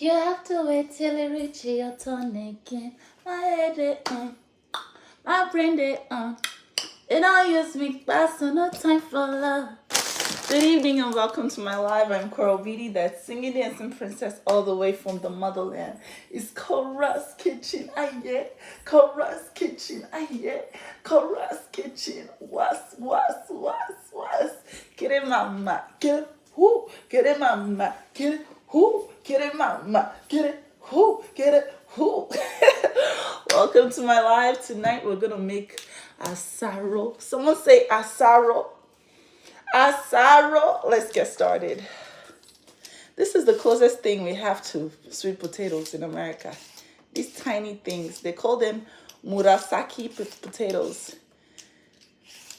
You have to wait till it reaches your turn again. My head it my brain it It all use me fast, so no time for love. Good evening and welcome to my live. I'm Korra Obidi, that singing dancing princess all the way from the motherland. It's Korra's kitchen, yeah. Korra's kitchen, yeah. Korra's kitchen. Was. Get it, mama. Get it, who? Get it, mama. Get it, who? Get it, mama. Get it, who? Get it, who? Welcome to my live. Tonight we're gonna make asaro. Someone say asaro. Asaro. Let's get started. This is the closest thing we have to sweet potatoes in America. These tiny things, they call them murasaki potatoes.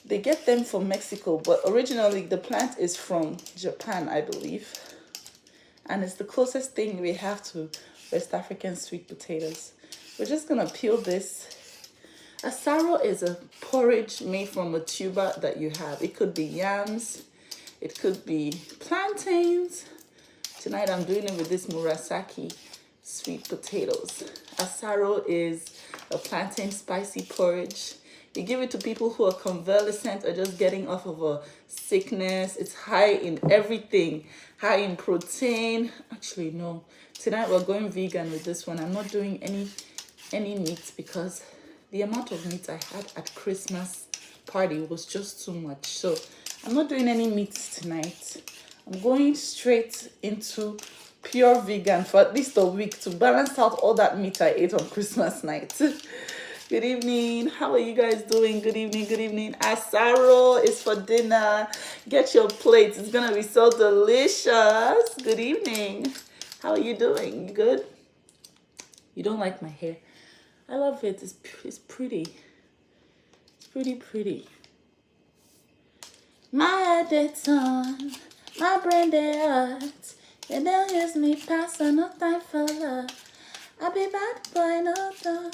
They get them from Mexico, but originally the plant is from Japan, I believe. And it's the closest thing we have to West African sweet potatoes. We're just gonna peel this. Asaro is a porridge made from a tuber that you have. It could be yams, it could be plantains. Tonight I'm doing it with this murasaki sweet potatoes. Asaro is a plantain spicy porridge. You give it to people who are convalescent or just getting off of a sickness. It's high in everything, high in protein. Actually, no. Tonight we're going vegan with this one. I'm not doing any meat because the amount of meat I had at Christmas party was just too much. So I'm not doing any meat tonight. I'm going straight into pure vegan for at least a week to balance out all that meat I ate on Christmas night. Good evening. How are you guys doing? Good evening. Good evening. Asaro is for dinner. Get your plates. It's gonna be so delicious. Good evening. How are you doing? You good? You don't like my hair? I love it. It's pretty. It's pretty. My head it's on, my brain they hurt. They don't use me pass on no time for love. I be bad boy no time.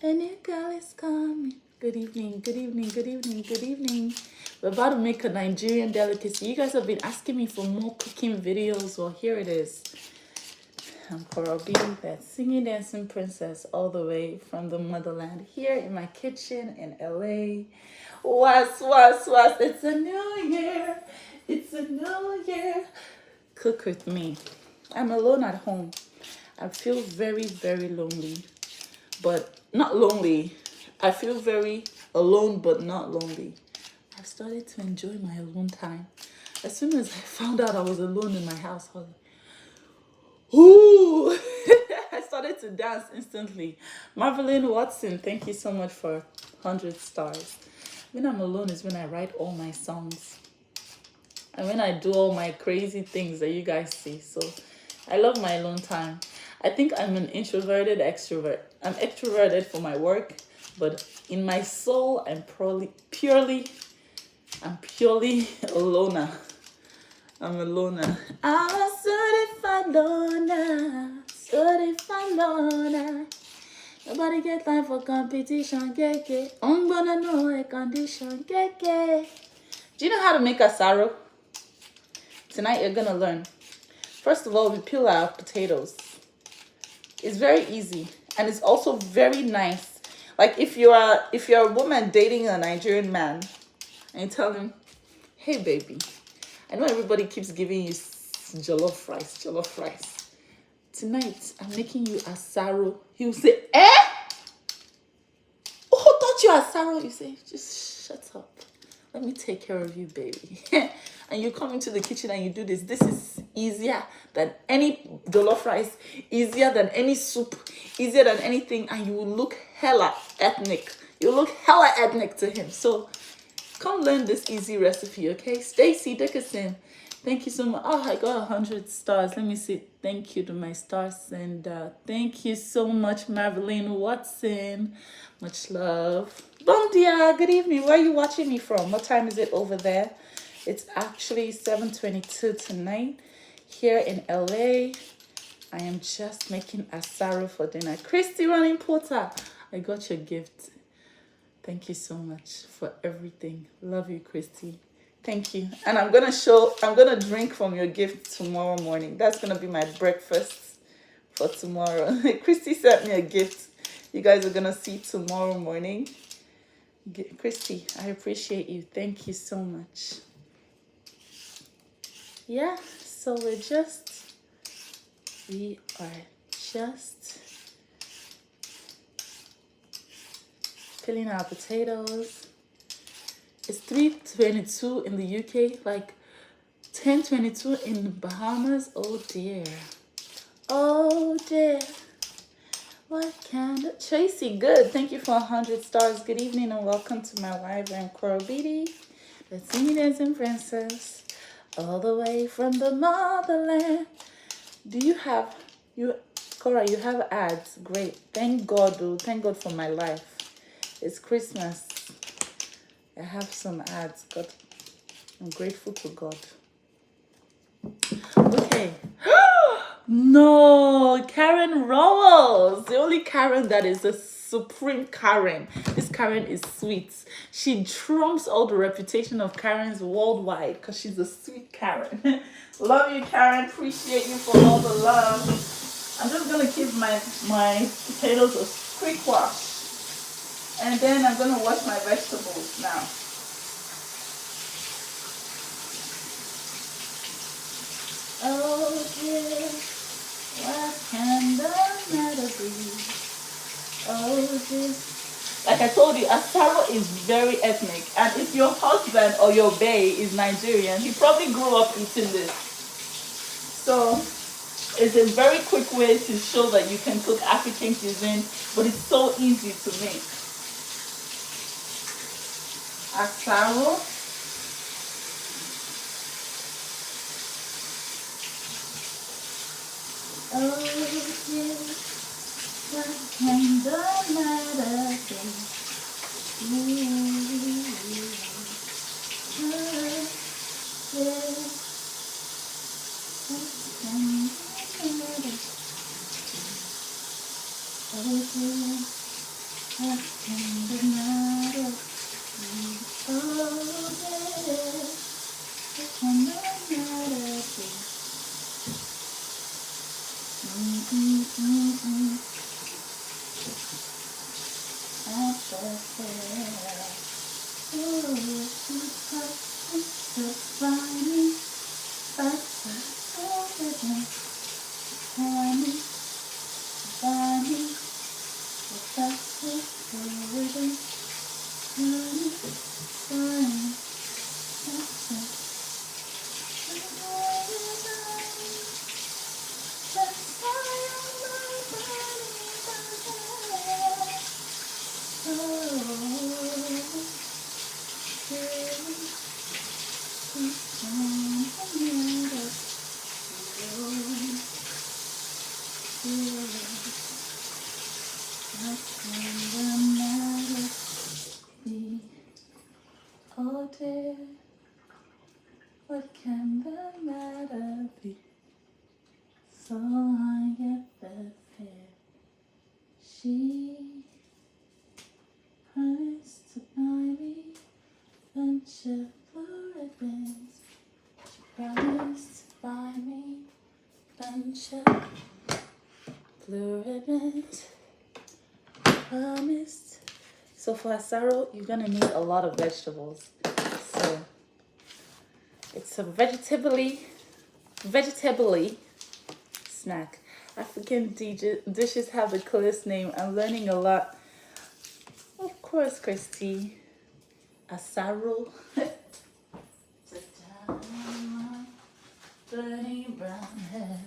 A new girl is coming. Good evening, good evening, good evening, good evening. We're about to make a Nigerian delicacy. You guys have been asking me for more cooking videos. Well, here it is. I'm Korra Obidi, that singing dancing princess all the way from the motherland, here in my kitchen in LA. Was. It's a new year. It's a new year. Cook with me. I'm alone at home. I feel very, very lonely. But not lonely. I feel very alone, but not lonely. I started to enjoy my alone time. As soon as I found out I was alone in my house, I was like, ooh! I started to dance instantly. Marvelyn Watson, thank you so much for 100 stars. When I'm alone is when I write all my songs. And when I do all my crazy things that you guys see. So I love my alone time. I think I'm an introverted extrovert. I'm extroverted for my work, but in my soul, I'm purely a loner. I'm a loner. I'm a certified loner. Nobody get time for competition, get. I'm gonna know a condition, get. Do you know how to make asaro? Tonight you're gonna learn. First of all, we peel our potatoes. It's very easy, and it's also very nice. Like if you're a woman dating a Nigerian man, and you tell him, "Hey baby, I know everybody keeps giving you jollof rice. Tonight I'm making you asaro." He will say, "Eh? Who taught you asaro?" You say, "Just shut up. Let me take care of you, baby." And you come into the kitchen and you do this. This is easier than any jollof rice, easier than any soup, easier than anything, and you will look hella ethnic. You look hella ethnic to him. So come learn this easy recipe, okay? Stacy Dickerson, thank you so much. Oh, I got 100 stars. Let me see. Thank you to my star sender. Thank you so much, Marvelyn Watson. Much love. Bon dia, good evening. Where are you watching me from? What time is it over there? It's actually 7:22 tonight here in LA. I am just making asaro for dinner. Christy Running Porter, I got your gift. Thank you so much for everything. Love you, Christy. Thank you. And I'm gonna drink from your gift tomorrow morning. That's gonna be my breakfast for tomorrow. Christy sent me a gift. You guys are gonna see tomorrow morning. Christy, I appreciate you. Thank you so much. Yeah, so we are just peeling our potatoes. It's 3:22 in the UK, like 10:22 in the Bahamas. Oh dear. Oh dear. What can Tracy, good. Thank you for 100 stars. Good evening and welcome to my live. I'm Korra Obidi, the singing dancing princess, all the way from the motherland. Do you have Korra, you have ads. Great. Thank God, dude. Thank God for my life. It's Christmas. I have some ads. God, I'm grateful to God. Okay. No, Karen Rolls. The only Karen that is a supreme Karen. This Karen is sweet. She trumps all the reputation of Karens worldwide because she's a sweet Karen. Love you, Karen. Appreciate you for all the love. I'm just gonna give my potatoes a quick wash. And then I'm gonna wash my vegetables now. Oh dear, what can the matter be? Oh dear. Like I told you, asaro is very ethnic. And if your husband or your bae is Nigerian, he probably grew up eating this. So it's a very quick way to show that you can cook African cuisine, but it's so easy to make. Asaro. Oh dear, what can the matter be? Oh dear, what can the matter be? So I get the fear. She promised to buy me a bunch of blue ribbons. She promised to buy me a bunch of blue ribbons. Promised. So for asaro, you're gonna need a lot of vegetables. So it's a vegetably snack. African dishes have the coolest name. I'm learning a lot. Of course, Christy. Asaro. Burning brown hair.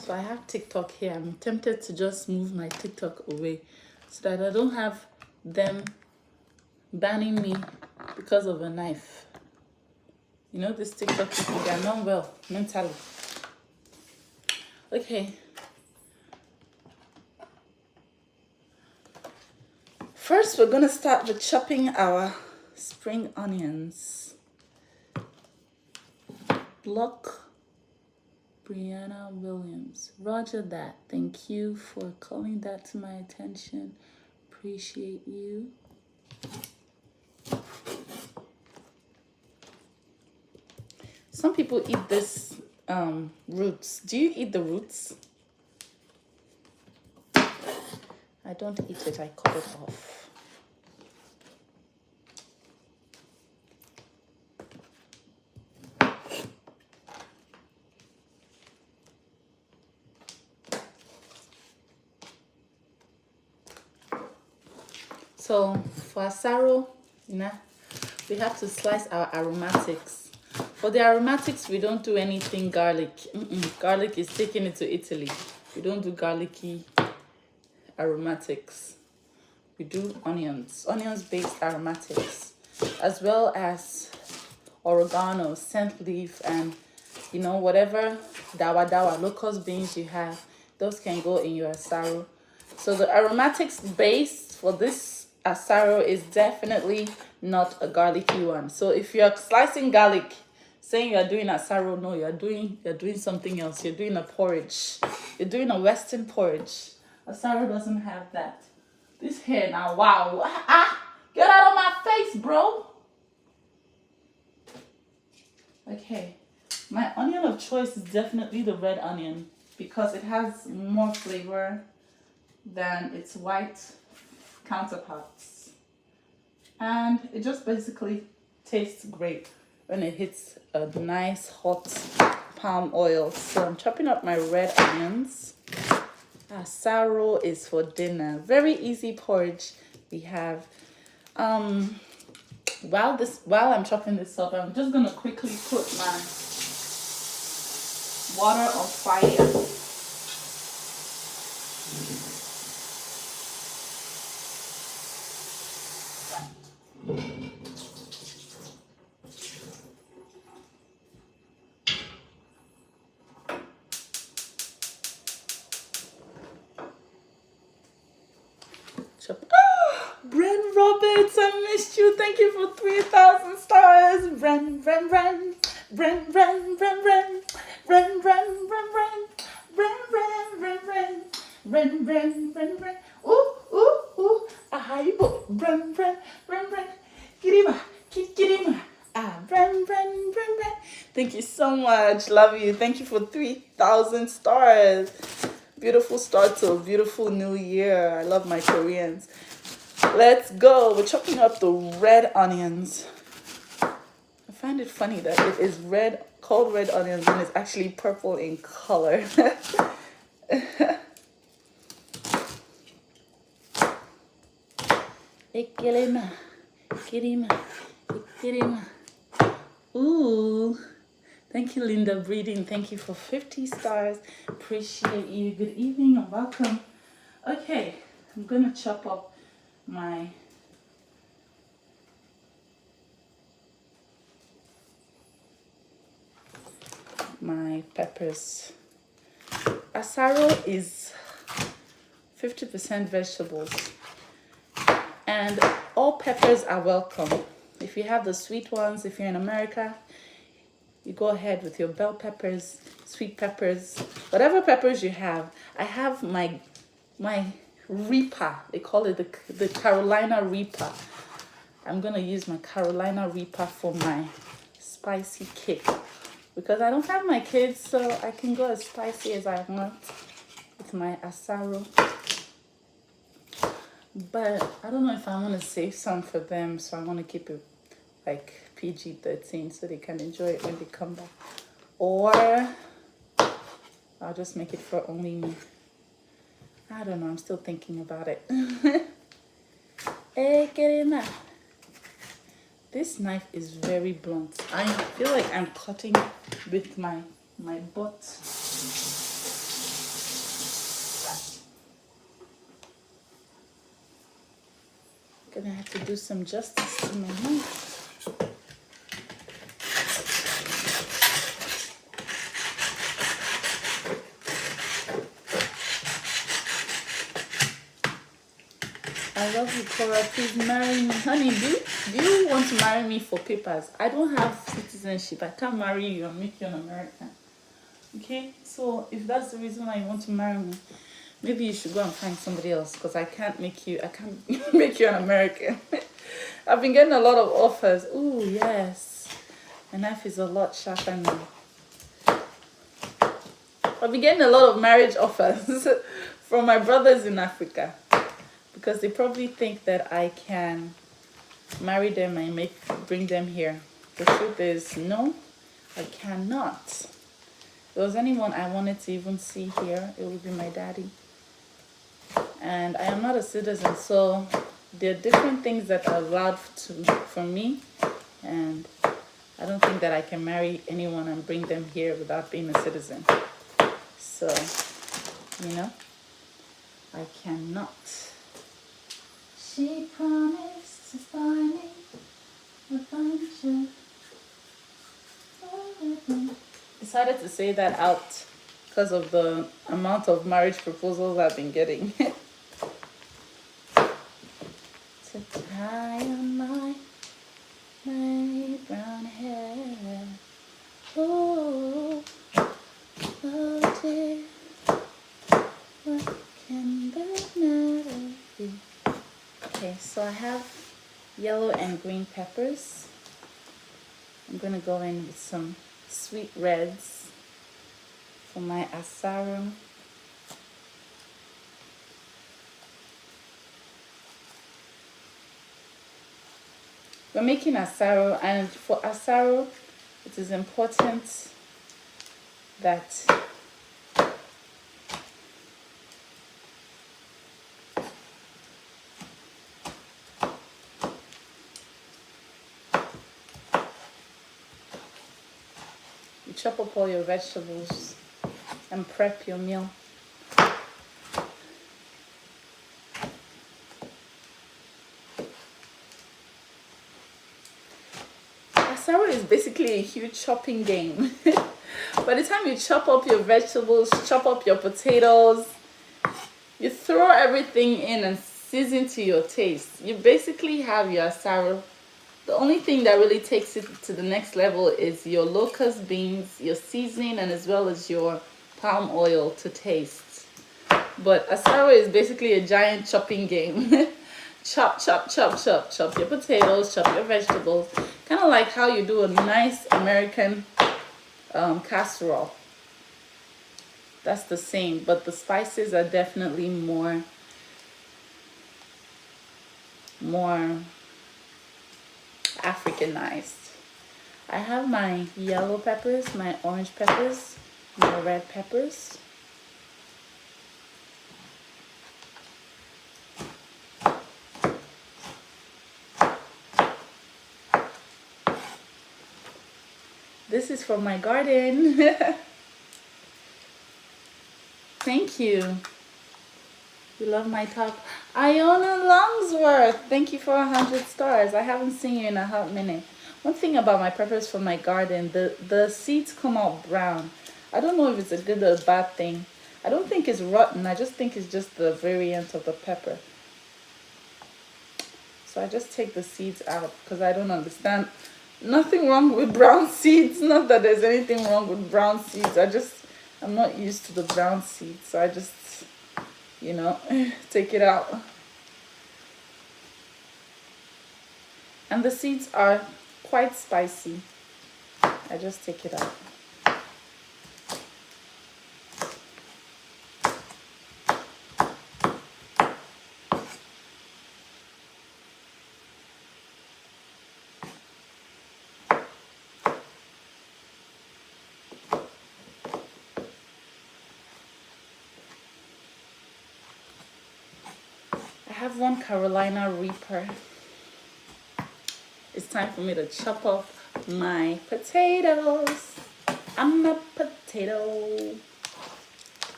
So I have TikTok here. I'm tempted to just move my TikTok away so that I don't have them banning me because of a knife. You know, this TikTok people, they are not well mentally. Okay. First, we're going to start with chopping our spring onions. Block Brianna Williams. Roger that. Thank you for calling that to my attention. Appreciate you. Some people eat this roots. Do you eat the roots? I don't eat it. I cut it off. So for asaro, we have to slice our aromatics. For the aromatics, we don't do anything garlic. Garlic is taking it to Italy. We don't do garlicky aromatics. We do onions-based aromatics, as well as oregano, scent leaf, and whatever dawa locust beans you have, those can go in your asaro. So the aromatics base for this asaro is definitely not a garlicky one. So if you're slicing garlic, saying you're doing asaro, no, you're doing something else. You're doing a porridge. You're doing a Western porridge. Asaro doesn't have that. This hair now, wow. Get out of my face, bro. Okay. My onion of choice is definitely the red onion because it has more flavor than its white counterparts. And it just basically tastes great when it hits a nice hot palm oil. So I'm chopping up my red onions. Asaro is for dinner. Very easy porridge. We have while I'm chopping this up, I'm just gonna quickly put my water on fire. Bren Roberts, I missed you. Thank you for 3,000 stars. Bren. Ooh. Ahaibo. Bren. Kirima. Bren. Thank you so much. Love you. Thank you for 3,000 stars. Beautiful start to a beautiful new year. I love my Koreans. Let's go. We're chopping up the red onions. I find it funny that it is called red onions and it's actually purple in color. Ooh. Thank you, Linda Breeding. Thank you for 50 stars. Appreciate you. Good evening and welcome. Okay, I'm going to chop up my peppers. Asaro is 50% vegetables. And all peppers are welcome. If you have the sweet ones, if you're in America, you go ahead with your bell peppers, sweet peppers, whatever peppers you have. I have my Reaper. They call it the Carolina Reaper. I'm going to use my Carolina Reaper for my spicy kick. Because I don't have my kids, so I can go as spicy as I want with my asaro. But I don't know if I want to save some for them, so I want to keep it like PG-13 so they can enjoy it when they come back. Or I'll just make it for only me. I don't know, I'm still thinking about it. Hey, Kerema. This knife is very blunt. I feel like I'm cutting with my butt. Gonna have to do some justice to my knife. I love you, Korra. Please marry me. Honey, do you want to marry me for papers? I don't have citizenship. I can't marry you and make you an American. Okay? So if that's the reason why you want to marry me, maybe you should go and find somebody else, because I can't make you make you an American. I've been getting a lot of offers. Ooh, yes. My knife is a lot sharper now. I've been getting a lot of marriage offers from my brothers in Africa, because they probably think that I can marry them and bring them here. The truth is, no, I cannot. If there was anyone I wanted to even see here, it would be my daddy. And I am not a citizen, so there are different things that are allowed for me, and I don't think that I can marry anyone and bring them here without being a citizen. So, you know, I cannot. She promised to buy me a bunch of... Decided to say that out because of the amount of marriage proposals I've been getting. To tie on my brown hair. Oh, oh dear, what can the matter be? Okay, so I have yellow and green peppers. I'm going to go in with some sweet reds for my asaro. We're making asaro, and for asaro, it is important that you chop up all your vegetables and prep your meal. Asaro is basically a huge chopping game. By the time you chop up your vegetables, chop up your potatoes, you throw everything in and season to your taste. You basically have your asaro. The only thing that really takes it to the next level is your locust beans, your seasoning, and as well as your palm oil to taste. But asaro is basically a giant chopping game. Chop, chop, chop, chop. Chop your potatoes, chop your vegetables. Kind of like how you do a nice American casserole. That's the same, but the spices are definitely more Africanized. I have my yellow peppers, my orange peppers, my red peppers. This is from my garden. Thank you. You love my top. Iona Longsworth, thank you for 100 stars. I haven't seen you in a hot minute. One thing about my peppers from my garden, the seeds come out brown. I don't know if it's a good or a bad thing. I don't think it's rotten. I just think it's just the variant of the pepper. So I just take the seeds out because I don't understand. Nothing wrong with brown seeds. Not that there's anything wrong with brown seeds. I'm not used to the brown seeds. So I just, you know, take it out. And the seeds are quite spicy. I just take it out. I have one Carolina Reaper. It's time for me to chop off my potatoes. I'm a potato.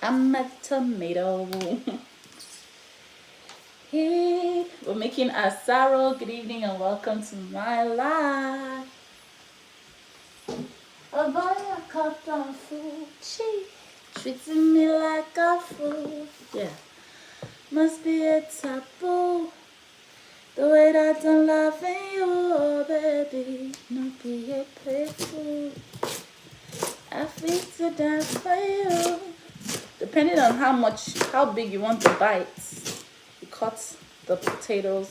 I'm a tomato. Hey, We're making asaro. Good evening and welcome to my life. A boy, a cup of food, she treating me like a fool. Yeah, must be a taboo. The way that I'm loving you, oh baby, not be a playful. I feel to die for you. Depending on how big you want the bites, you cut the potatoes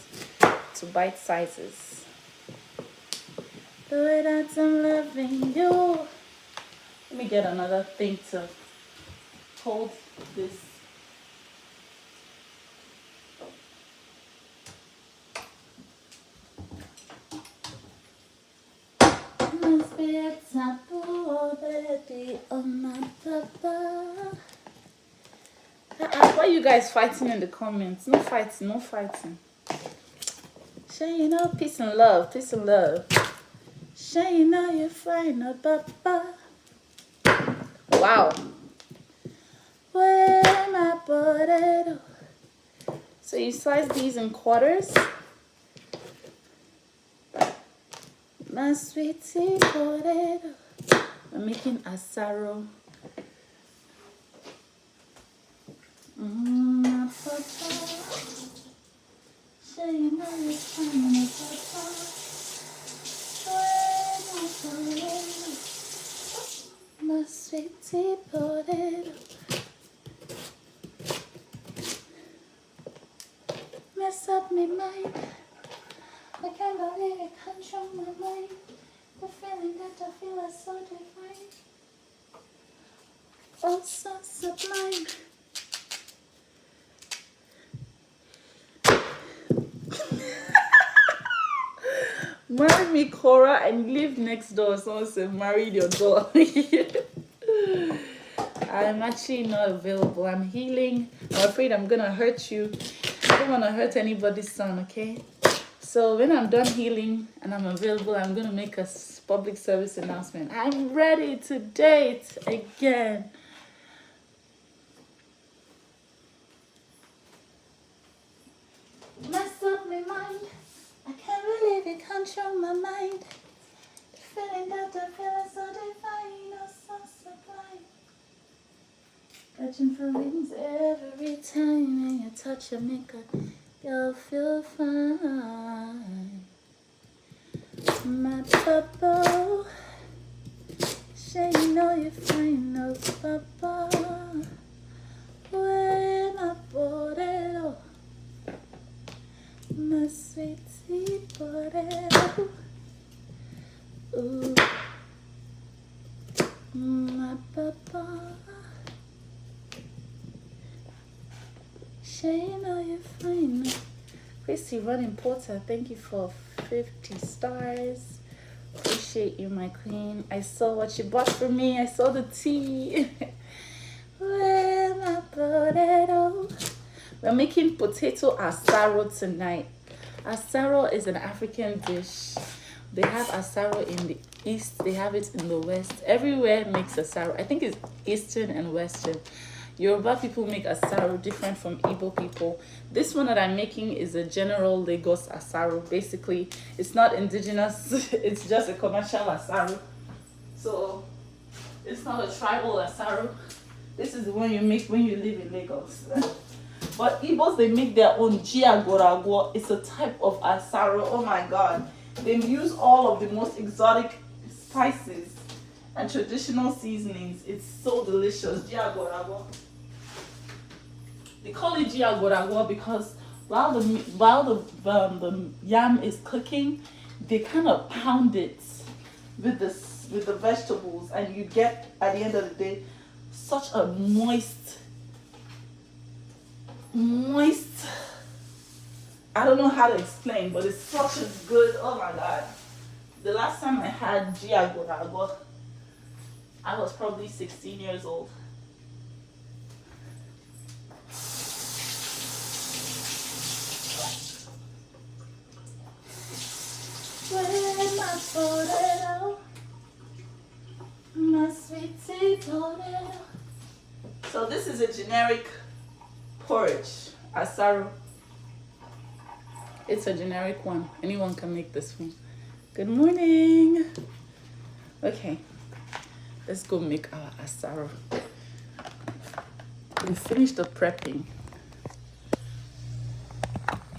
to bite sizes. The way that I'm loving you. Let me get another thing to hold this. Must be a taboo, oh baby, oh my papa. Why are you guys fighting in the comments? No fighting, no fighting. Sure, you know, peace and love, peace and love. Sure, you know you're fine, oh papa. Wow. Where my potato? So you slice these in quarters. My sweetie potato. I'm making asaro. My papa. So you know you're fine, my papa. Where my potato? My sweetie potato. Mess up my mind. I can't believe it control my mind. The feeling that I feel is so divine. Oh, so sublime. Marry me, Korra, and live next door. Someone said, marry your door. I'm actually not available. I'm healing. I'm afraid I'm going to hurt you. I don't want to hurt anybody's son, okay? So when I'm done healing and I'm available, I'm going to make a public service announcement. I'm ready to date again. Mess up my mind. I can't believe it control my mind. The feeling that I feel is so divine, oh so sublime. Catching feelings every time when you touch a make a girl feel fine. My papa, sure you know you're fine, oh papa. Where my potato? My sweetie potato. Ooh, my papa. Sure you know you're fine. Chrissy Running Porter, thank you for 50 stars. Appreciate you, my queen. I saw what you bought for me. I saw the tea. Where my potato? We're making potato asaro tonight. Asaro is an African dish. They have asaro in the east, they have it in the west. Everywhere makes asaro. I think it's eastern and western. Yoruba people make asaro different from Igbo people. This one that I'm making is a general Lagos asaro. Basically, it's not indigenous. It's just a commercial asaro. So it's not a tribal asaro. This is the one you make when you live in Lagos. But Igbos, they make their own jiagoragwo. It's a type of asaro. Oh my god. They use all of the most exotic spices and traditional seasonings. It's so delicious. Jiagoragwo. They call it jiagoragwo because while the yam is cooking, they kind of pound it with the vegetables, and you get at the end of the day such a moist, I don't know how to explain, but it's such a good, oh my god. The last time I had jiagoragwo, I was probably 16 years old. Where my potato, my sweetie potato. So this is a generic porridge, asaro. It's a generic one. Anyone can make this one. Good morning. Okay, let's go make our asaro. We finished the prepping.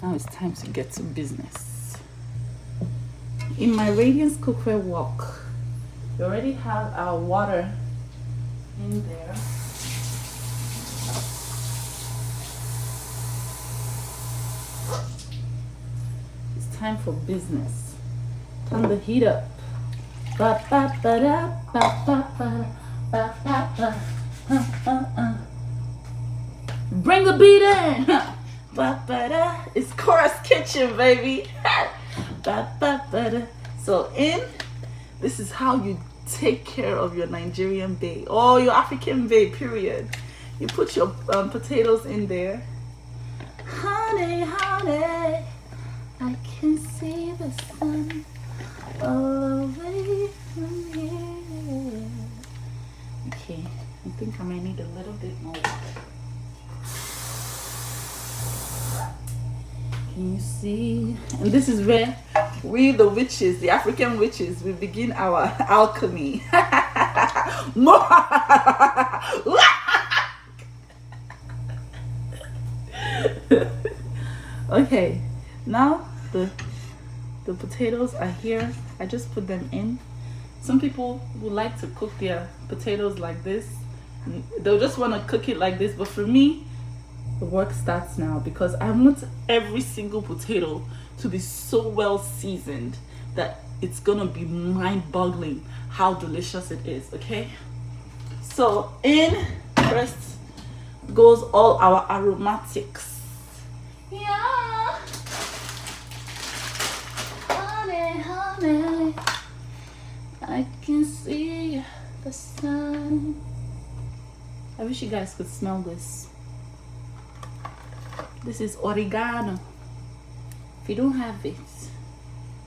Now it's time to get to business. In my Radiance cookware wok, we already have our water in there. It's time for business. Turn the heat up. Ba, ba, ba, da, ba, ba, ba, ba, ba, ba. Bring the beat in. Ba, ba, da. It's Korra's kitchen, baby. Ba, ba, ba, da. So this is how you take care of your Nigerian bae or your African bae, period. You put your potatoes in there. Honey, honey, I can see the sun all away from here. Okay, I think I might need a little bit more water. Can you see? And this is where we, the witches, the African witches, we begin our alchemy. Okay, now the potatoes are here. I just put them in. Some people would like to cook their potatoes like this. They'll just want to cook it like this, but for me, the work starts now because I want every single potato to be so well seasoned that it's gonna be mind-boggling how delicious it is. Okay, so in first goes all our aromatics. Yeah, honey, honey, I can see the sun. I wish you guys could smell this. This is oregano. If you don't have it,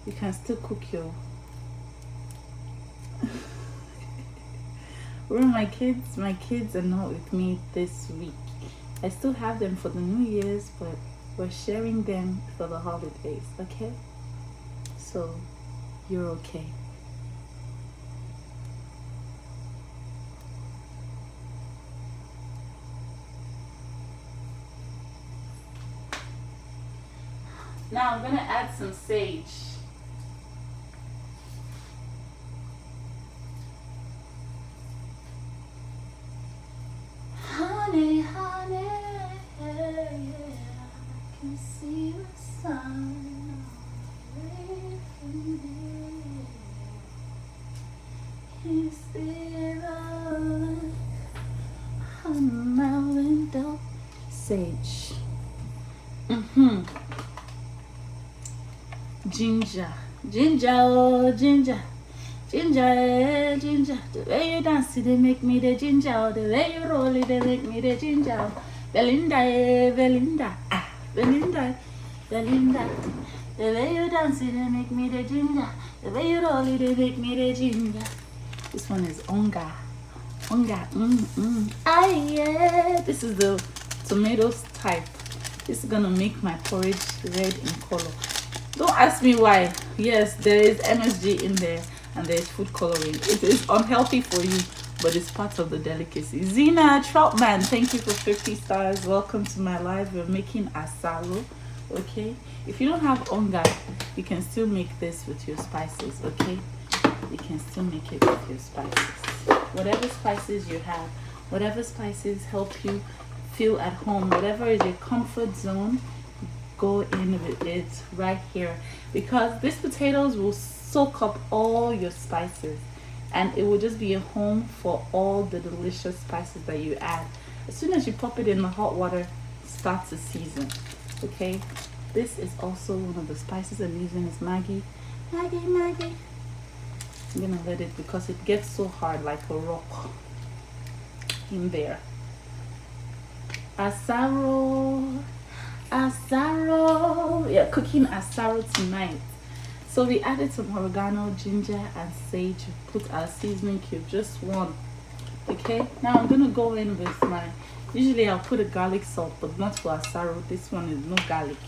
you can still cook your well, my kids are not with me this week. I still have them for the New Year's, but we're sharing them for the holidays. Okay, so you're okay. Now I'm gonna add some sage. Honey, honey, yeah, I can see the sun away from here. Can you see the on my window? Sage. Ginger, oh ginger, ginger. The way you dance, they make me the ginger. The way you roll it, they make me the ginger. Belinda, Belinda. The way you dance, they make me the ginger. The way you roll it, they make me the ginger. This one is onga. Yeah. This is the tomatoes type. This is gonna make my porridge red in color. Don't ask me why. Yes, there is MSG in there and there is food coloring. It is unhealthy for you, but it's part of the delicacy. Zina Troutman, thank you for 50 stars. Welcome to my live. We're making asaro. Okay, if you don't have onga, you can still make this with your spices. Okay, you can still make it with your spices. Whatever spices you have, whatever spices help you feel at home, whatever is your comfort zone, go in with it right here, because these potatoes will soak up all your spices and it will just be a home for all the delicious spices that you add. As soon as you pop it in the hot water, start to season. Okay, this is also one of the spices I'm using is Maggi. I'm gonna let it, because it gets so hard like a rock in there. Asaro, we are cooking asaro tonight. So we added some oregano, ginger and sage. Put our seasoning cube, just one. Okay, now I'm gonna go in with my, usually I'll put a garlic salt, but not for asaro. This one is no garlic.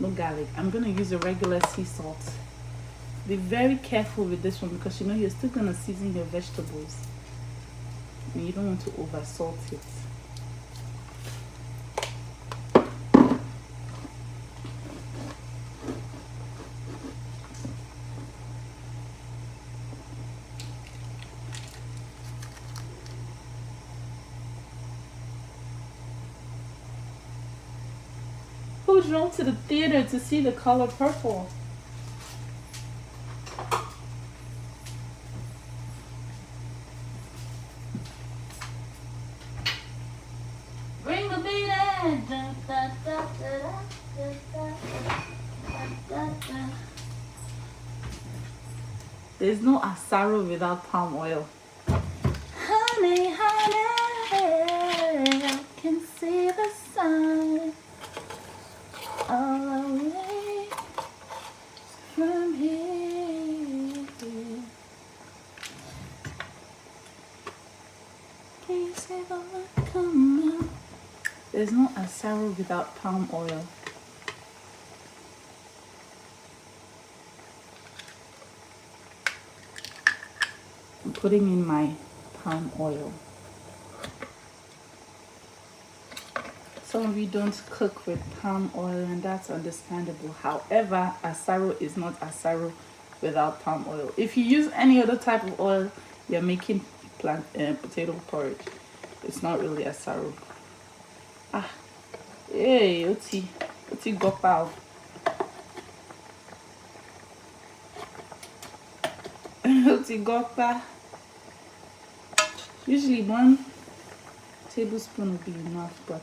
no garlic. I'm gonna use a regular sea salt. Be very careful with this one because you know you're still gonna season your vegetables and you don't want to over salt it. Who drove to the theater to see The Color Purple? Bring the beat in. There's no asaro without palm oil. Honey, honey, I can see the sun all away from here. Can you see the light come out? There's no asaro without palm oil. I'm putting in my palm oil. Some of you don't cook with palm oil, and that's understandable. However, asaro is not asaro without palm oil. If you use any other type of oil, you're making potato porridge. It's not really asaro. Ah, hey, oti gopao. Oti gopa. Usually 1 tablespoon would be enough, but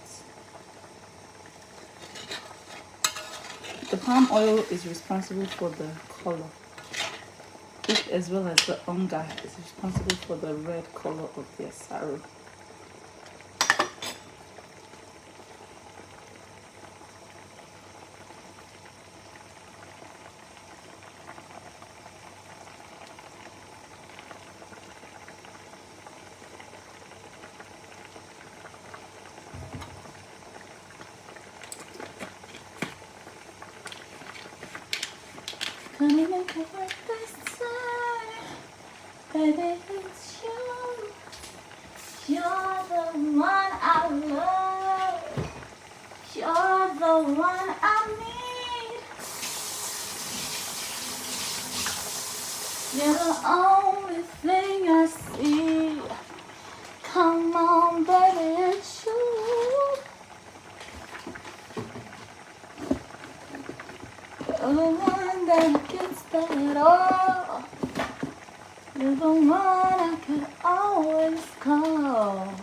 the palm oil is responsible for the color. It, as well as the onga, is responsible for the red color of the asaro. Coming and cover the sun, baby, it's you. You're the one I love. You're the one I need. You're the only thing I see. Come on, baby, it's you. You're the one that gets that all. You're the one I could always call.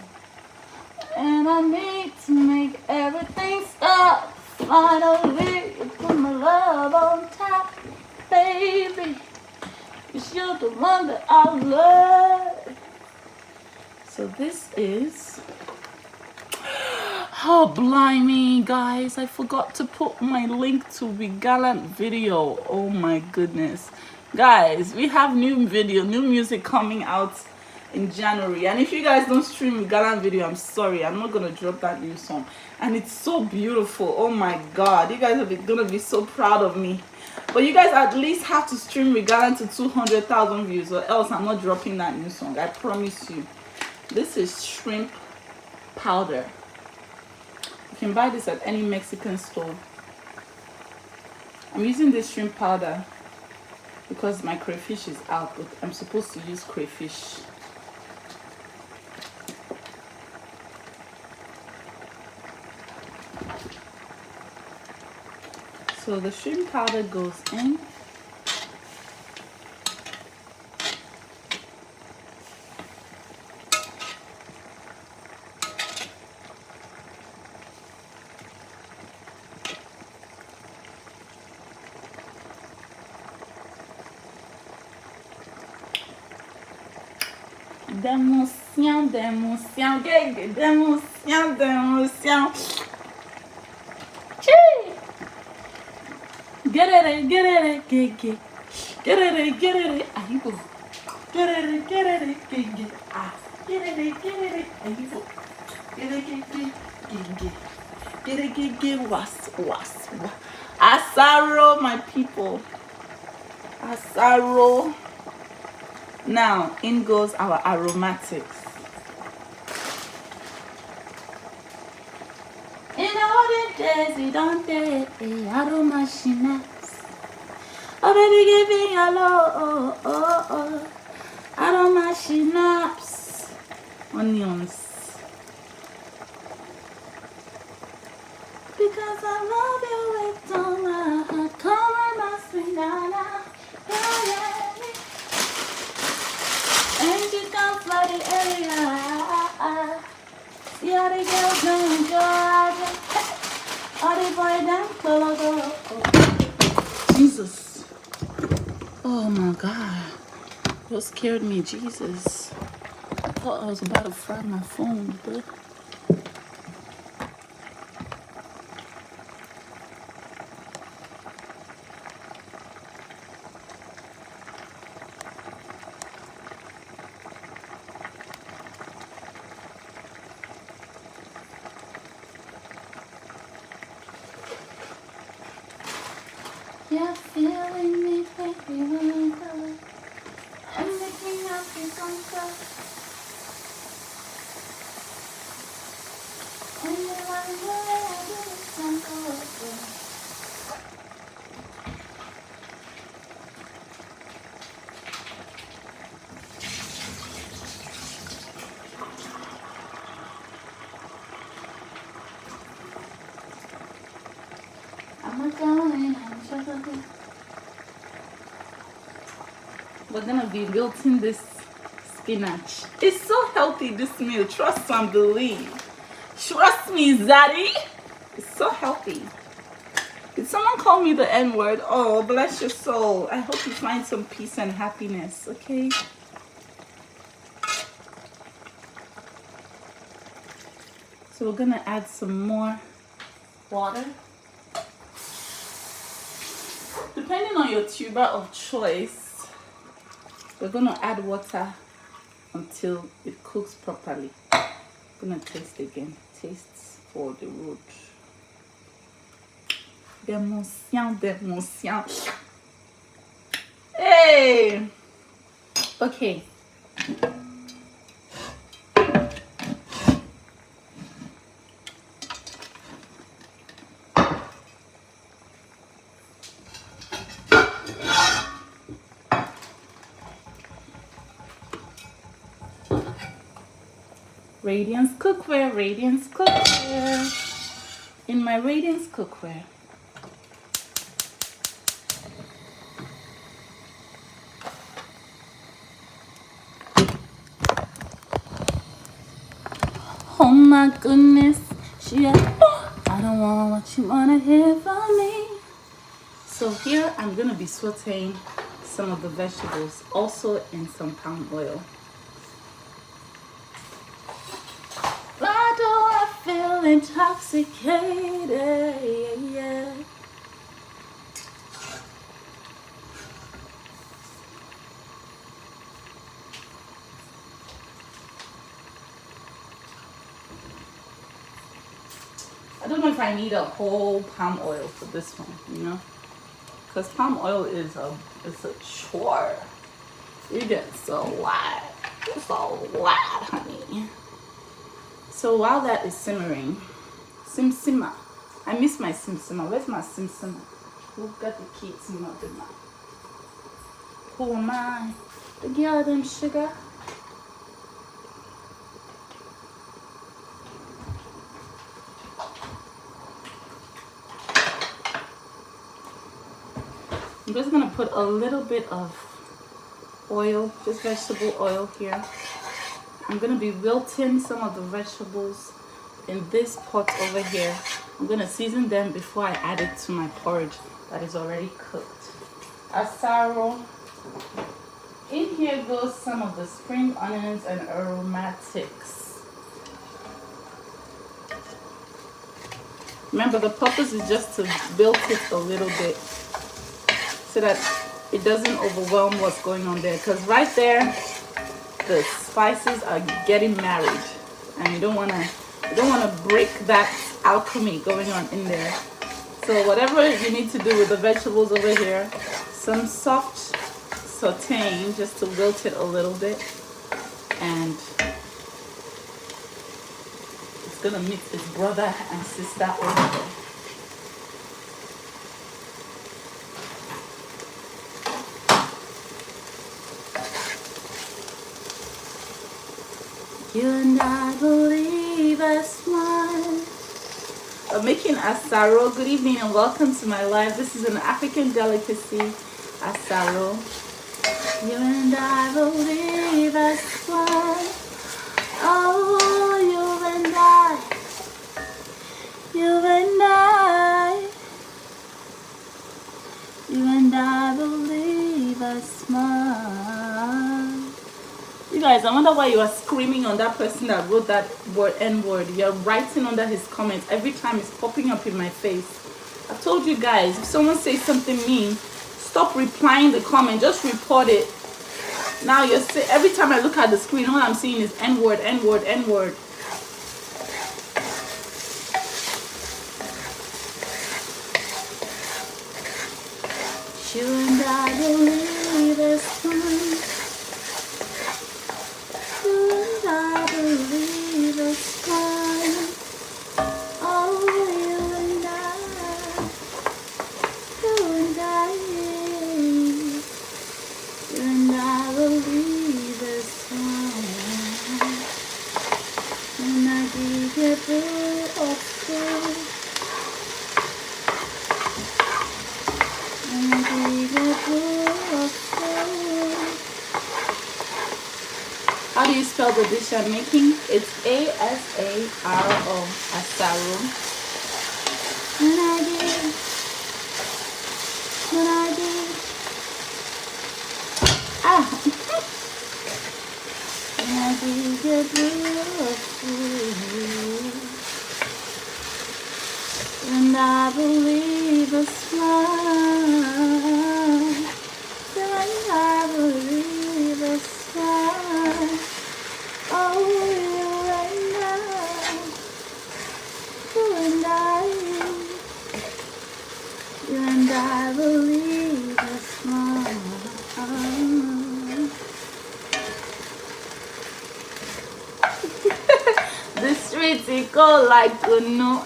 And I need to make everything stop. Finally, you put my love on top, baby. 'Cause you're the one that I love. So this is... Oh, blimey, guys. I forgot to put my link to the Gallant video. Oh, my goodness. Guys, we have new music coming out in January. And if you guys don't stream the Gallant video, I'm sorry. I'm not going to drop that new song. And it's so beautiful. Oh, my God. You guys are going to be so proud of me. But you guys at least have to stream the Gallant to 200,000 views, or else I'm not dropping that new song. I promise you. This is shrimp powder. You can buy this at any Mexican store. I'm using this shrimp powder because my crayfish is out, but I'm supposed to use crayfish. So the shrimp powder goes in. D'émotion, d'émotion, d'émotion, d'émotion. Gee! Get it, get it, get it. Get it, get it, ahí go. Get it, get it, get it. Ah, get it, ahí go. Get it, get it, was. Asaro, my people. Asaro. Now, in goes our aromatics. In all the days, we don't take aroma schnapps. Oh, baby, give me a low, aroma schnapps. Onions. Because I love you with all my heart. Come on, my sweet Nana. And you come for the area. See all the girls in Georgia. All the boys them Jesus. Oh my God. You scared me, Jesus. I thought I was about to fry my phone, but you're feeling me, baby, I'm making up this comfort. And you want to do some good. I'm going, I'm struggling. We're gonna be wilting this spinach. It's so healthy, this meal. Trust and believe. Trust me, Zaddy. It's so healthy. Did someone call me the N-word? Oh, bless your soul. I hope you find some peace and happiness, okay? So we're gonna add some more water. Depending on your tuber of choice, we're gonna add water until it cooks properly. I'm gonna taste again. Tastes for the road. Demotion. Hey! Okay. Radiance cookware, Radiance cookware. In my Radiance cookware, oh my goodness, I don't want what you wanna hear from me. So here I'm gonna be sauteing some of the vegetables, also in some palm oil. Why do I feel intoxicated? Yeah. I don't know if I need a whole palm oil for this one, you know, because palm oil is a chore. It gets a lot. It's a lot, honey. So while that is simmering, simmer. I miss my simmer. Where's my simmer? Who got the key to my dinner? Who am I? The girl them sugar. I'm just gonna put a little bit of oil, just vegetable oil here. I'm gonna be wilting some of the vegetables in this pot over here. I'm gonna season them before I add it to my porridge that is already cooked. Asaro. In here goes some of the spring onions and aromatics. Remember, the purpose is just to wilt it a little bit so that it doesn't overwhelm what's going on there, because right there the spices are getting married and you don't want to break that alchemy going on in there. So whatever you need to do with the vegetables over here, some soft sauteing just to wilt it a little bit, and it's gonna meet its brother and sister over there. You and I believe as one. I'm making asaro. Good evening and welcome to my live. This is an African delicacy, asaro. You and I believe as one. Oh, you and I. You and I. You and I believe as one. You guys, I wonder why you are screaming on that person that wrote that word N-word. You're writing under his comments. Every time it's popping up in my face. I told you guys, if someone says something mean, stop replying the comment. Just report it. Now you're every time I look at the screen, all I'm seeing is N-word, N-word, N-word. You and I believe it's one. I believe it's fine. Oh, you and I, you and I, you and I believe it's fine. And I give you full of food. And I give you full of food. How do you spell the dish I'm making? It's A-S-A-R-O, asaro. When I did, when I did get real food, and I believe a smile, and I believe a smile. Oh, you and I, you and I, you and I believe a smile. The streets echo like to know.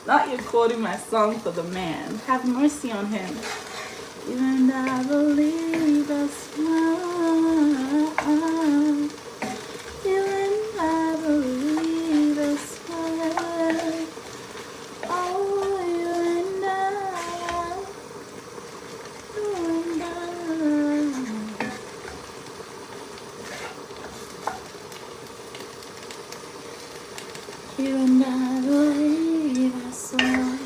Not you quoting my song for the man. Have mercy on him. You and I believe a smile. You and I believe a smile. Oh, you and I, you and I. You and I believe a smile.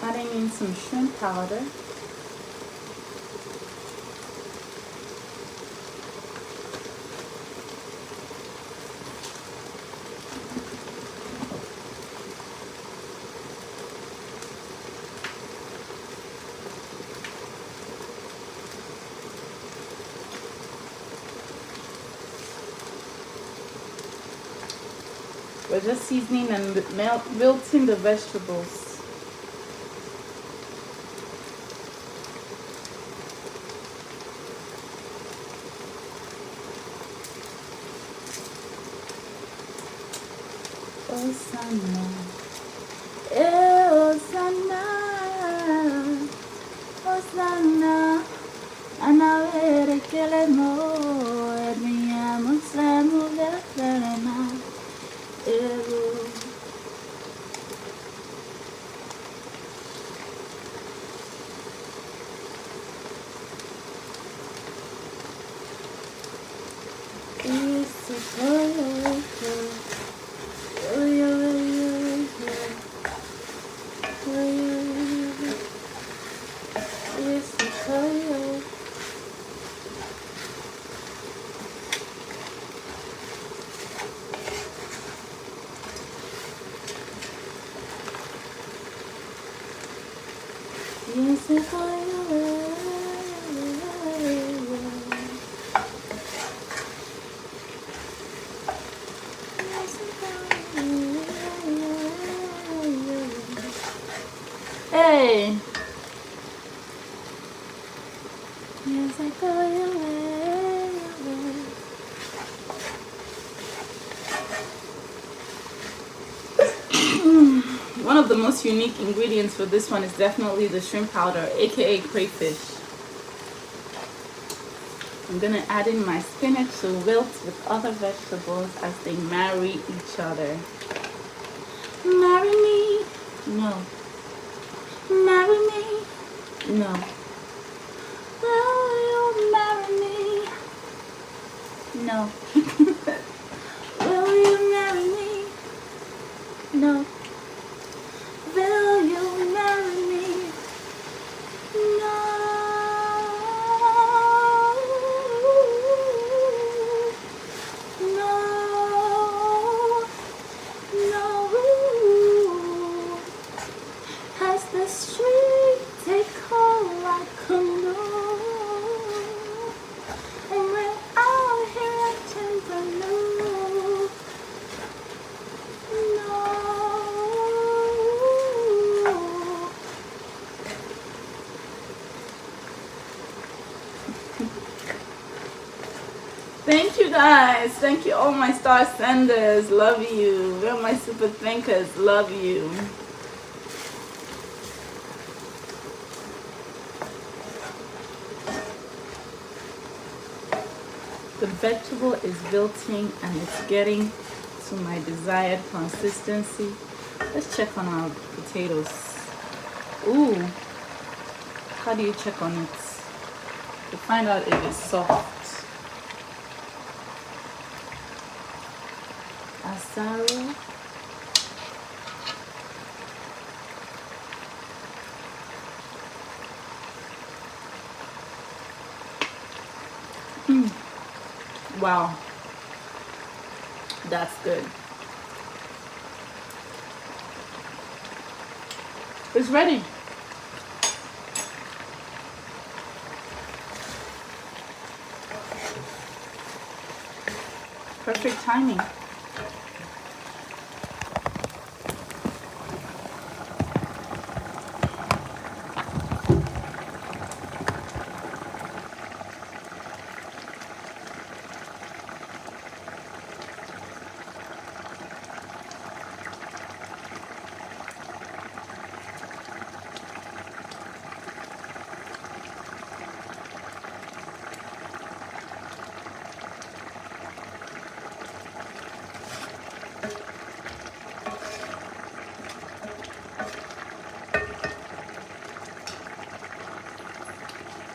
Adding in some shrimp powder. We're just seasoning and wilting the vegetables. Hosanna, Hosanna, Hosanna, Anawere kelemo, Edmiya musamu veferena, Yes, I call you. Hey. Yes, I call you. One of the most unique ingredients for this one is definitely the shrimp powder, aka crayfish. I'm gonna add in my spinach to wilt with other vegetables as they marry each other. Marry me, no. Marry me, no. Will you marry me? No. Will you marry me? No. Will you marry me? No. No. No. Has the street take hold like a no? And we're out here acting brand new. No. Thank you guys. Thank you all my star senders. Love you. You're my super thinkers. Love you. The vegetable is wilting and it's getting to my desired consistency. Let's check on our potatoes. Ooh, how do you check on it? To find out if it's soft. Asaro. Wow, that's good. It's ready. Perfect timing.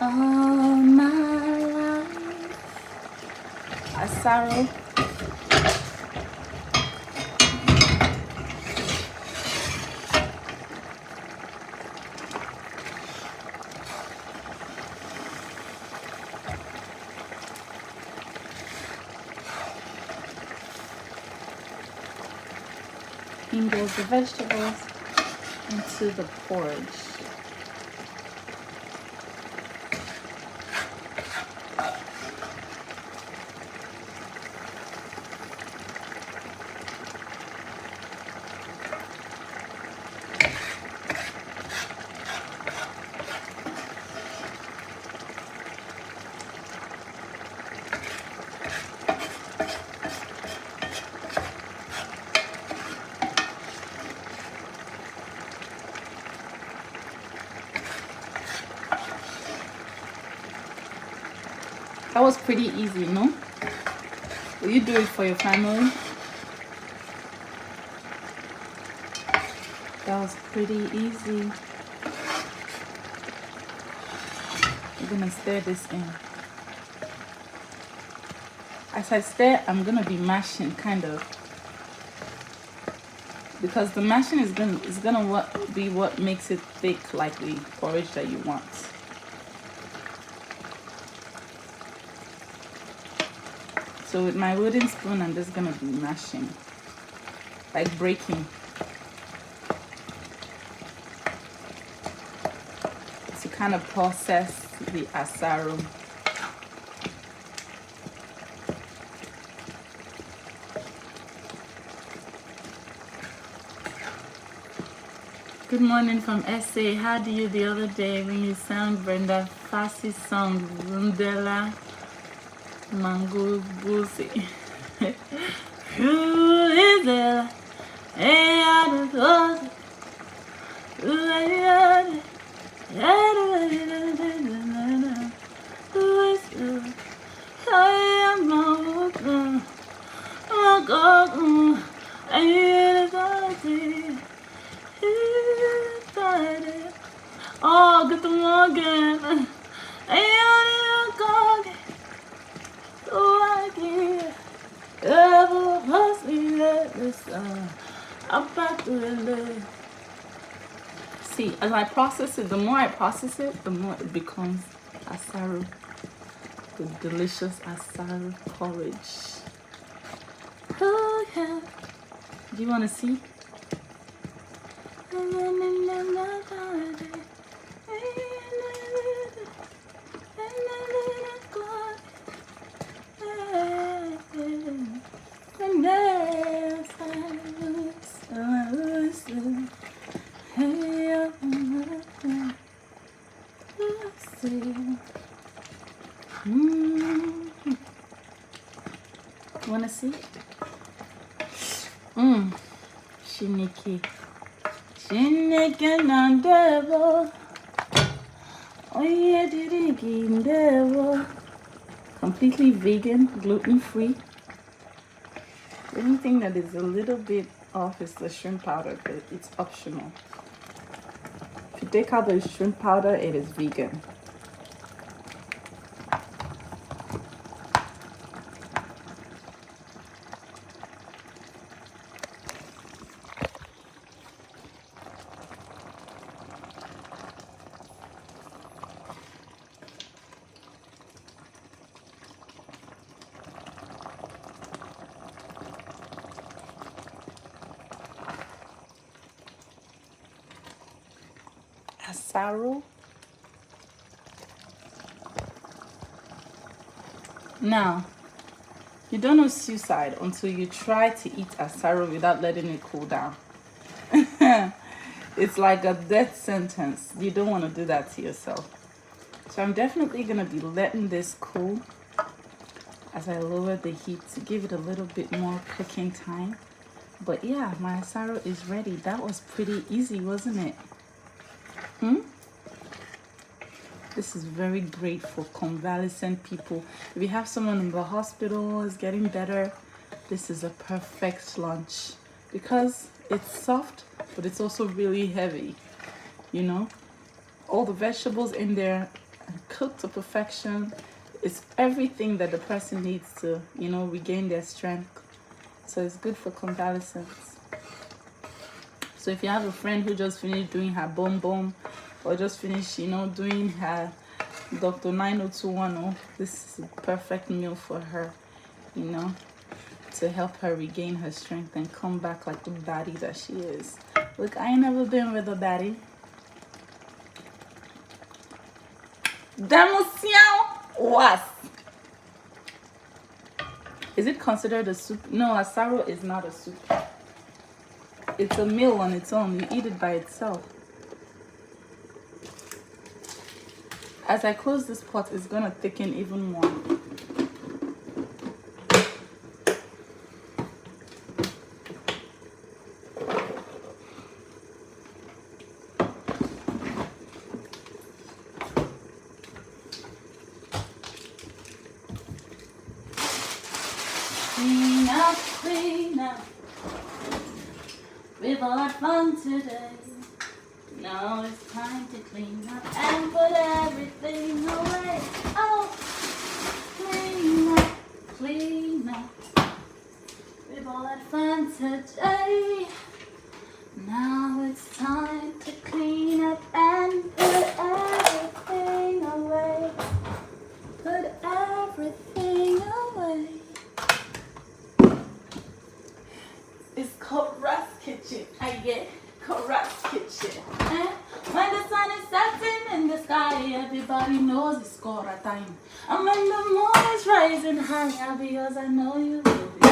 All my life, asaro. In goes the vegetables into the porridge. That was pretty easy, no? Will you do it for your family? That was pretty easy. I'm gonna stir this in. As I stir, I'm gonna be mashing, kind of, because the mashing is gonna be what makes it thick, like the porridge that you want. So with my wooden spoon, I'm just gonna be mashing, like breaking. kind of process the asaro. Good morning from SA. How do you the other day when you sang Brenda Fassie's song Rundela Mango Busi? Who is it? Hey, I don't oh, good morning. See, as I process it, the more I process it, the more it becomes asaro, the delicious asaro porridge. Oh yeah. Do you want to see? Wanna see? Shiniki. Shiniki nandebo. Oye dirigi ndebo. Completely vegan, gluten-free. The only thing that is a little bit off is the shrimp powder, but it's optional. If you take out the shrimp powder, it is vegan. Asaro. Now, you don't know suicide until you try to eat asaro without letting it cool down. It's like a death sentence. You don't want to do that to yourself. So I'm definitely going to be letting this cool as I lower the heat to give it a little bit more cooking time. But yeah, my asaro is ready. That was pretty easy, wasn't it? This is very great for convalescent people. If you have someone in the hospital is getting better, this is a perfect lunch because it's soft, but it's also really heavy. You know, all the vegetables in there are cooked to perfection. It's everything that the person needs to, you know, regain their strength. So it's good for convalescence. So if you have a friend who just finished doing her bomb or just finished, you know, doing her Dr. 90210, this is a perfect meal for her, you know, to help her regain her strength and come back like the baddie that she is. Look, I ain't never been with a baddie. Demotion was. Is it considered a soup? No, asaro is not a soup. It's a meal on its own. You eat it by itself. As I close this pot, it's gonna thicken even more. Clean up, clean up. We've all had fun today. Now it's time to clean up and put everything away. Oh, clean up, clean up. We've all had fun today. Now it's time to clean up and put everything away. Put everything away. It's Korra's kitchen. I get Korra's kitchen. And when the sun is setting and the sky Everybody knows it's Korra time. And when the moon is rising high, I'll be yours, I know you will be.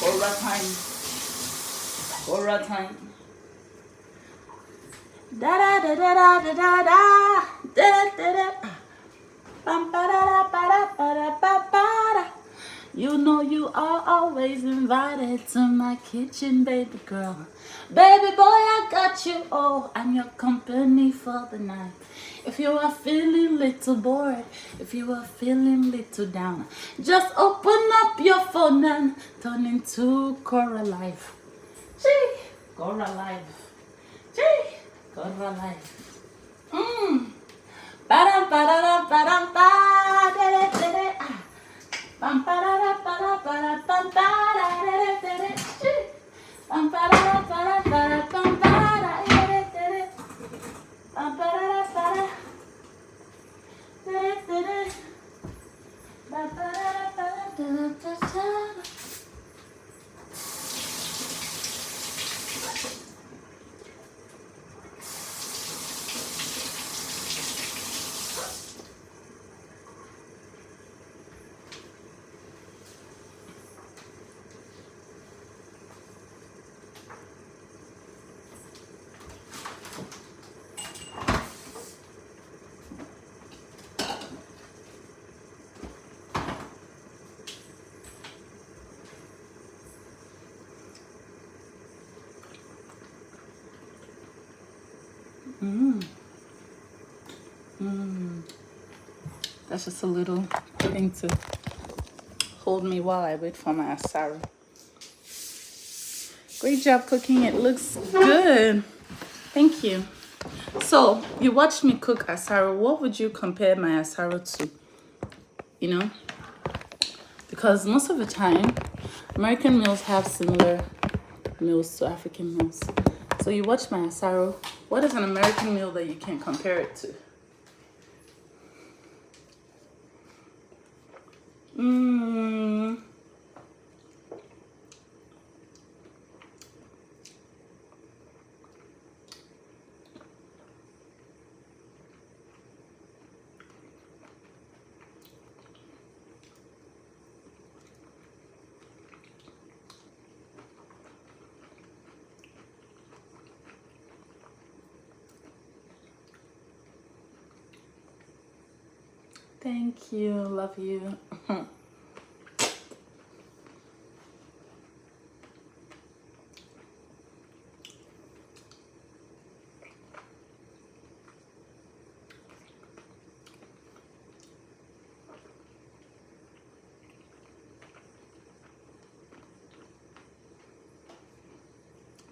Korra time. Korra time. Da da da da da da da da da da. Bam ba da da ba da ba da ba ba da. You know you are always invited to my kitchen, baby girl. Baby boy, I got you. Oh, I'm your company for the night. If you are feeling little bored, if you are feeling little down, just open up your phone and turn into Korra Live. Gee, Korra Live. Gee, Korra Live. Ba-dum, ba-da-dum, ba-dum, ba-da-da-da-da. Bum ba da da ba da ba da bum ba da da da da. Bum ba da da ba da ba da bum ba da da da da. Bum ba da da ba da da da da. Bum ba da da ba da da da da. That's just a little thing to hold me while I wait for my asaro. Great job cooking. It looks good. Thank you. So you watched me cook asaro. What would you compare my asaro to? You know, because most of the time American meals have similar meals to African meals. So you watch my asaro. What is an American meal that you can compare it to? Thank you. Love you.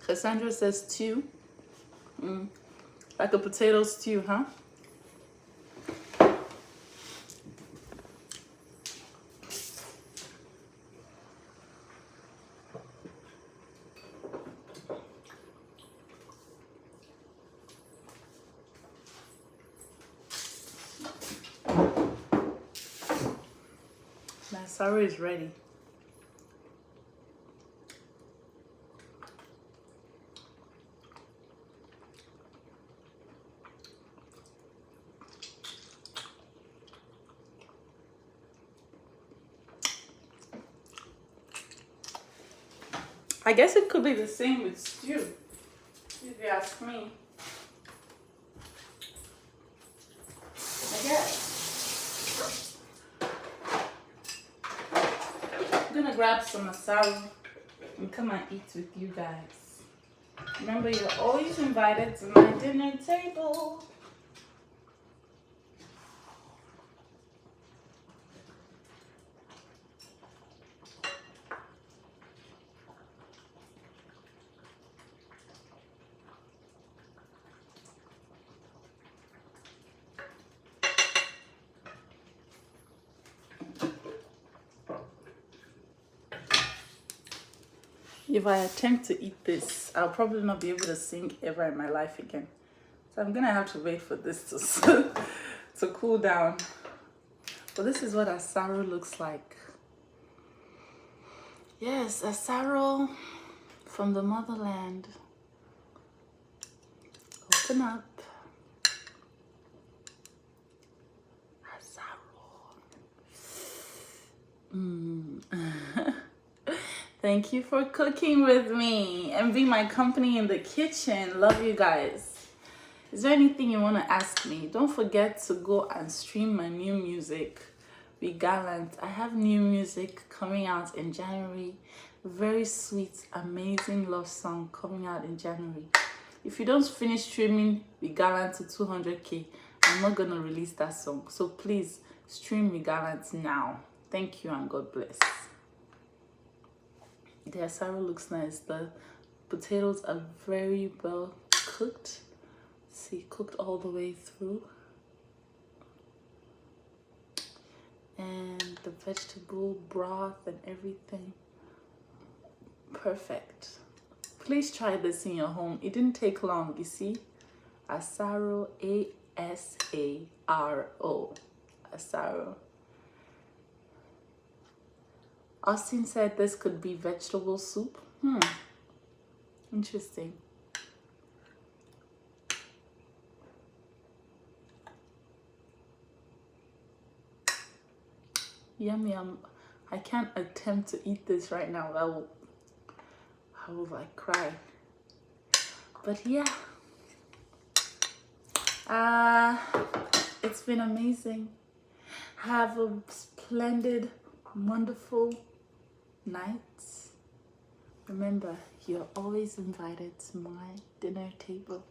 Cassandra says stew. Like a potato stew, huh? My asaro is ready. I guess it could be the same with stew, if you ask me. I guess. I'm gonna grab some asaro and come and eat with you guys. Remember, you're always invited to my dinner table. If I attempt to eat this, I'll probably not be able to sing ever in my life again. So I'm gonna have to wait for this to cool down. But this is what asaro looks like. Yes, asaro from the motherland. Open up. Thank you for cooking with me and be my company in the kitchen. Love you guys. Is there anything you want to ask me? Don't forget to go and stream my new music. Be gallant. I have new music coming out in January. Very sweet, amazing love song coming out in January. If you don't finish streaming Be Gallant to 200k, I'm not gonna release that song. So please stream Be Gallant now. Thank you and God bless. The asaro looks nice. The potatoes are very well cooked. See, cooked all the way through. And the vegetable broth and everything. Perfect. Please try this in your home. It didn't take long, you see. Asaro, A-S-A-R-O. Asaro. Austin said this could be vegetable soup. Interesting. Yum yum. I can't attempt to eat this right now. I will like cry. But yeah. It's been amazing. Have a splendid, wonderful night. Remember, you're always invited to my dinner table.